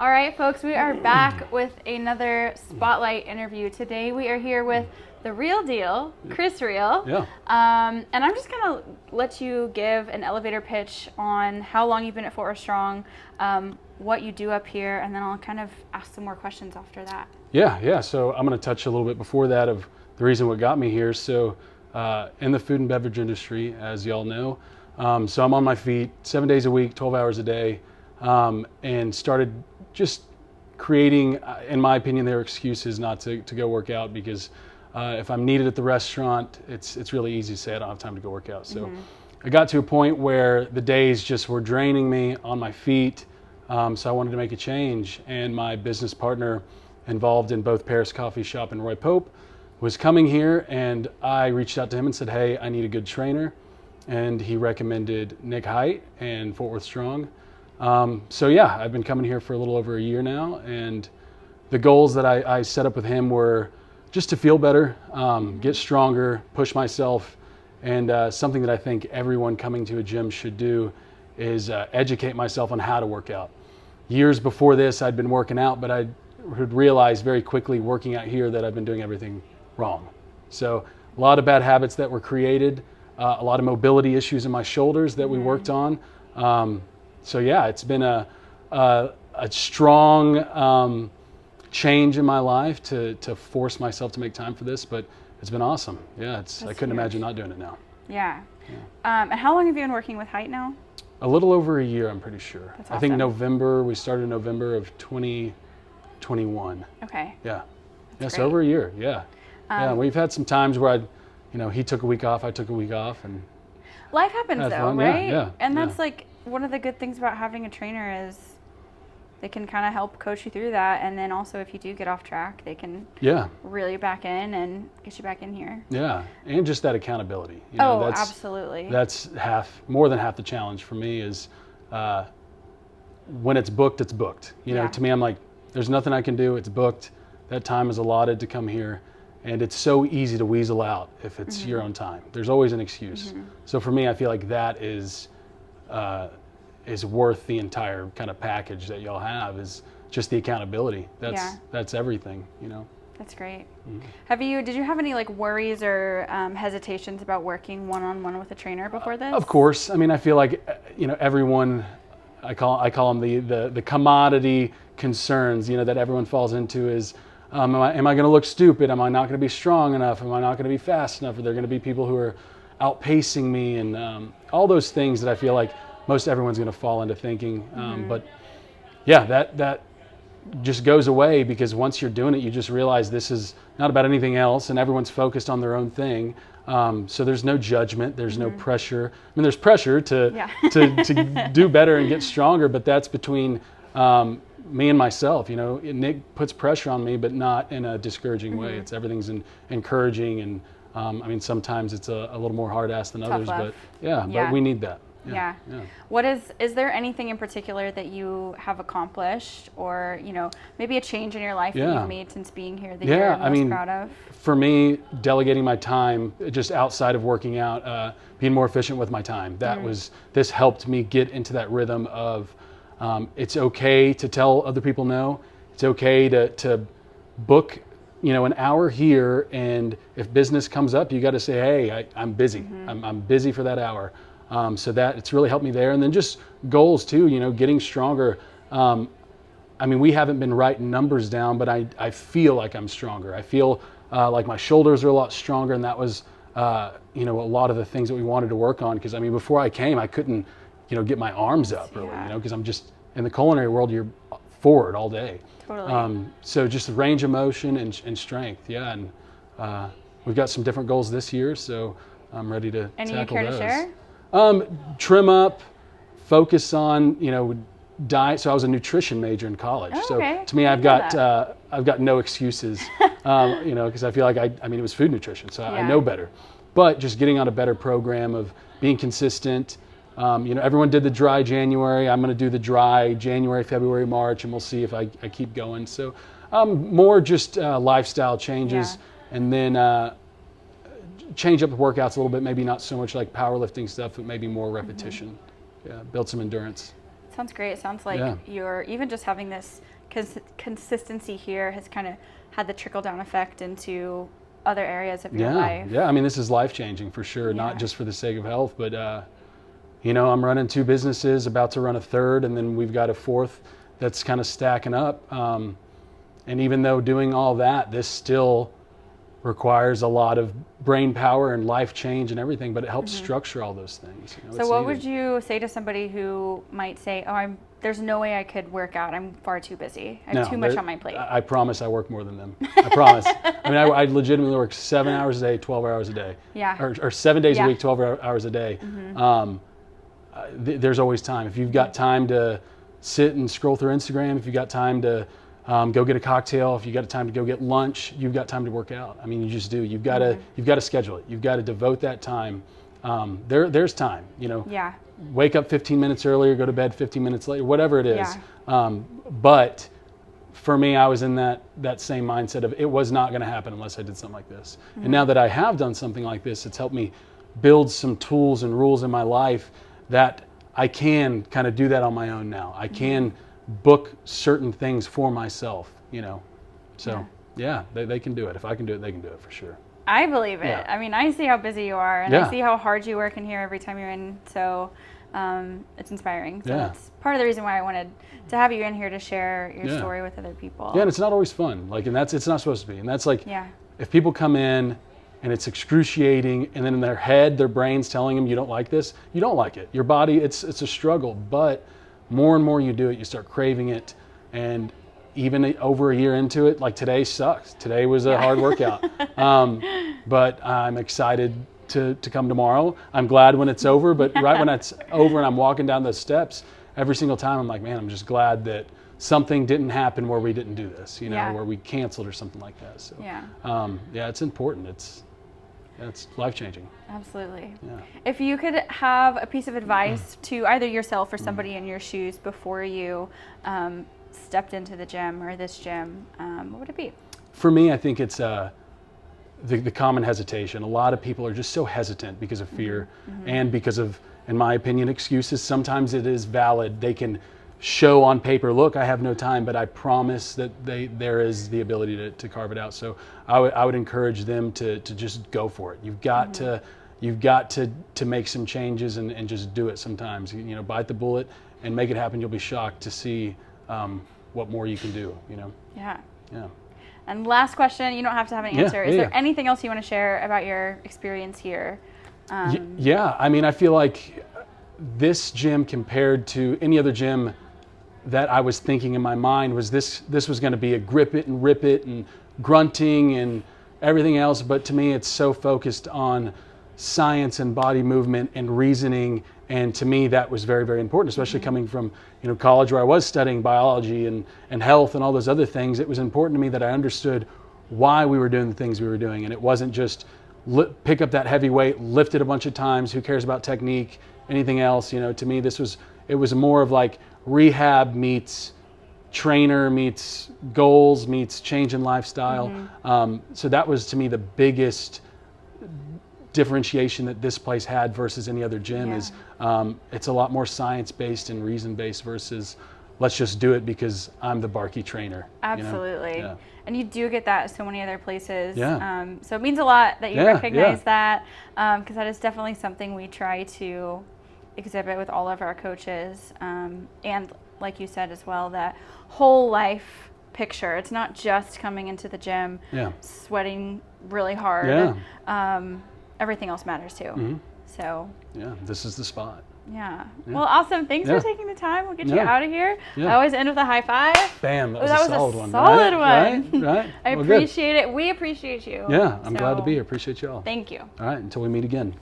All right, folks, we are back with another Spotlight interview. Today we are here with the real deal, Chris Real. Yeah. And I'm just going to let you give an elevator pitch on how long you've been at Fort Worth Strong, what you do up here, and then I'll kind of ask some more questions after that. Yeah. So I'm going to touch a little bit before that of the reason what got me here. So in the food and beverage industry, as y'all know, so I'm on my feet 7 days a week, 12 hours a day, and started just creating, in my opinion, there are excuses not to go work out because if I'm needed at the restaurant, it's really easy to say I don't have time to go work out. So I got to a point where the days just were draining me on my feet. So I wanted to make a change, and my business partner involved in both Paris Coffee Shop and Roy Pope was coming here, and I reached out to him and said, hey, I need a good trainer. And he recommended Nick Height and Fort Worth Strong. So yeah, I've been coming here for a little over a year now, and the goals that I set up with him were just to feel better, get stronger, push myself, and something that I think everyone coming to a gym should do is educate myself on how to work out. Years before this, I'd been working out, but I had realized very quickly working out here that I've been doing everything wrong. So a lot of bad habits that were created, a lot of mobility issues in my shoulders that we worked on. So yeah, it's been a strong change in my life to force myself to make time for this, but it's been awesome. Yeah, I couldn't imagine not doing it now. Yeah. And how long have you been working with Height now? A little over a year, I'm pretty sure. That's I think awesome. we started in November of 2021. Okay. Yeah. That's So great. over a year, yeah. We've had some times where he took a week off, I took a week off, and Life happens Had though, fun, yeah, right? yeah, And that's yeah. like one of the good things about having a trainer is they can kind of help coach you through that, and then also if you do get off track, they can yeah, reel you back in and get you back in here. yeah. And just that accountability. You know, Oh, that's, absolutely. That's more than half the challenge for me is when it's booked, it's booked. You know, Yeah. to me, I'm like, there's nothing I can do. It's booked. That time is allotted to come here. And it's so easy to weasel out if it's your own time. There's always an excuse. So for me, I feel like that is worth the entire kind of package that y'all have is just the accountability. That's everything, you know. That's great. Did you have any like worries or hesitations about working one-on-one with a trainer before this? Of course. I mean, I feel like, everyone, I call them the commodity concerns, that everyone falls into is, am I going to look stupid? Am I not going to be strong enough? Am I not going to be fast enough? Are there going to be people who are outpacing me? And all those things that I feel like most everyone's going to fall into thinking. But yeah, that just goes away because once you're doing it, you just realize this is not about anything else and everyone's focused on their own thing. So there's no judgment, there's no pressure. I mean, there's pressure to do better and get stronger, but that's between me and myself. Nick puts pressure on me, but not in a discouraging way. It's everything's encouraging, and I mean, sometimes it's a little more hard-ass than others, love. but but we need that. Yeah. Is there anything in particular that you have accomplished or, maybe a change in your life that you've made since being here that you're most proud of? For me, delegating my time just outside of working out, being more efficient with my time. This helped me get into that rhythm of it's okay to tell other people no. It's okay to book, an hour here, and if business comes up, you got to say, hey, I'm busy. I'm busy for that hour. So that it's really helped me there. And then just goals too, getting stronger. I mean, we haven't been writing numbers down, but I feel like I'm stronger. I feel like my shoulders are a lot stronger, and that was, a lot of the things that we wanted to work on. Because I mean, before I came, I couldn't, get my arms up really, because I'm just in the culinary world. You're forward all day. Totally. So just the range of motion and strength, and we've got some different goals this year, so I'm ready to Any you tackle care those. to share? Trim up, focus on, diet. So I was a nutrition major in college. Oh, okay. So to me, I've got no excuses, because I feel like I mean, it was food nutrition, so I know better. But just getting on a better program of being consistent. Everyone did the dry January. I'm going to do the dry January, February, March, and we'll see if I keep going. So more just lifestyle changes, and then change up the workouts a little bit, maybe not so much like powerlifting stuff, but maybe more repetition. Build some endurance. Sounds great. It sounds like Yeah. you're even just having this consistency here has kind of had the trickle down effect into other areas of your life. Yeah. I mean, this is life changing for sure, Yeah. not just for the sake of health, but I'm running 2 businesses, about to run a third, and then we've got a fourth that's kind of stacking up. And even though doing all that, this still requires a lot of brain power and life change and everything, but it helps structure all those things. So what would you say to somebody who might say, "Oh, there's no way I could work out. I'm far too busy. I have too much on my plate." I promise I work more than them. I promise. I mean, I legitimately work 7 hours a day, 12 hours a day. Yeah. Or 7 days Yeah. a week, 12 hours a day. There's always time. If you've got time to sit and scroll through Instagram, if you've got time to go get a cocktail, if you've got time to go get lunch, you've got time to work out. I mean, you just do. You've got to schedule it. You've got to devote that time. There's time, Yeah. wake up 15 minutes earlier, go to bed 15 minutes later, whatever it is. Yeah. But for me, I was in that same mindset of it was not going to happen unless I did something like this. And now that I have done something like this, it's helped me build some tools and rules in my life that I can kind of do that on my own now. I can book certain things for myself, So they can do it. If I can do it, they can do it for sure. I believe it. Yeah. I mean, I see how busy you are, and Yeah. I see how hard you work in here every time you're in. So it's inspiring. So Yeah. that's part of the reason why I wanted to have you in here to share your Yeah. story with other people. Yeah, and it's not always fun. And it's not supposed to be. And that's Yeah. if people come in and it's excruciating, and then in their head, their brain's telling them you don't like this, you don't like it. Your body, it's a struggle. But more and more you do it, you start craving it. And even over a year into it, like today sucks. Today was a hard workout. But I'm excited to come tomorrow. I'm glad when it's over, but right when it's over and I'm walking down those steps, every single time I'm like, man, I'm just glad that something didn't happen where we didn't do this, where we canceled or something like that. So it's important. It's life-changing. Absolutely. Yeah. If you could have a piece of advice to either yourself or somebody in your shoes before you stepped into the gym or this gym, what would it be? For me, I think it's the common hesitation. A lot of people are just so hesitant because of fear and because of, in my opinion, excuses. Sometimes it is valid. They can show on paper, look, I have no time, but I promise that there is the ability to carve it out. So I would encourage them to just go for it. You've got to make some changes and just do it sometimes. Bite the bullet and make it happen. You'll be shocked to see what more you can do, Yeah. Yeah. And last question, you don't have to have an answer. Is there anything else you want to share about your experience here? Yeah, I mean, I feel like this gym compared to any other gym that I was thinking in my mind was this was going to be a grip it and rip it and grunting and everything else. But to me, it's so focused on science and body movement and reasoning. And to me, that was very, very important, especially coming from college where I was studying biology and health and all those other things. It was important to me that I understood why we were doing the things we were doing. And it wasn't just pick up that heavy weight, lift it a bunch of times, who cares about technique, anything else. To me, it was more of like rehab meets trainer meets goals meets change in lifestyle. So that was, to me, the biggest differentiation that this place had versus any other gym is it's a lot more science-based and reason-based versus let's just do it because I'm the Barkey trainer. Absolutely. Yeah. And you do get that at so many other places. Yeah. So it means a lot that you recognize yeah. that, because that is definitely something we try to exhibit with all of our coaches. And like you said as well, that whole life picture. It's not just coming into the gym, sweating really hard. Everything else matters too. So this is the spot. Well, awesome. Thanks for taking the time. We'll get you out of here. I always end with a high five. Bam. That was a a solid one. Solid right? one. Right? I appreciate it. We appreciate you. Yeah, I'm glad to be here. Appreciate you all. Thank you. All right, until we meet again.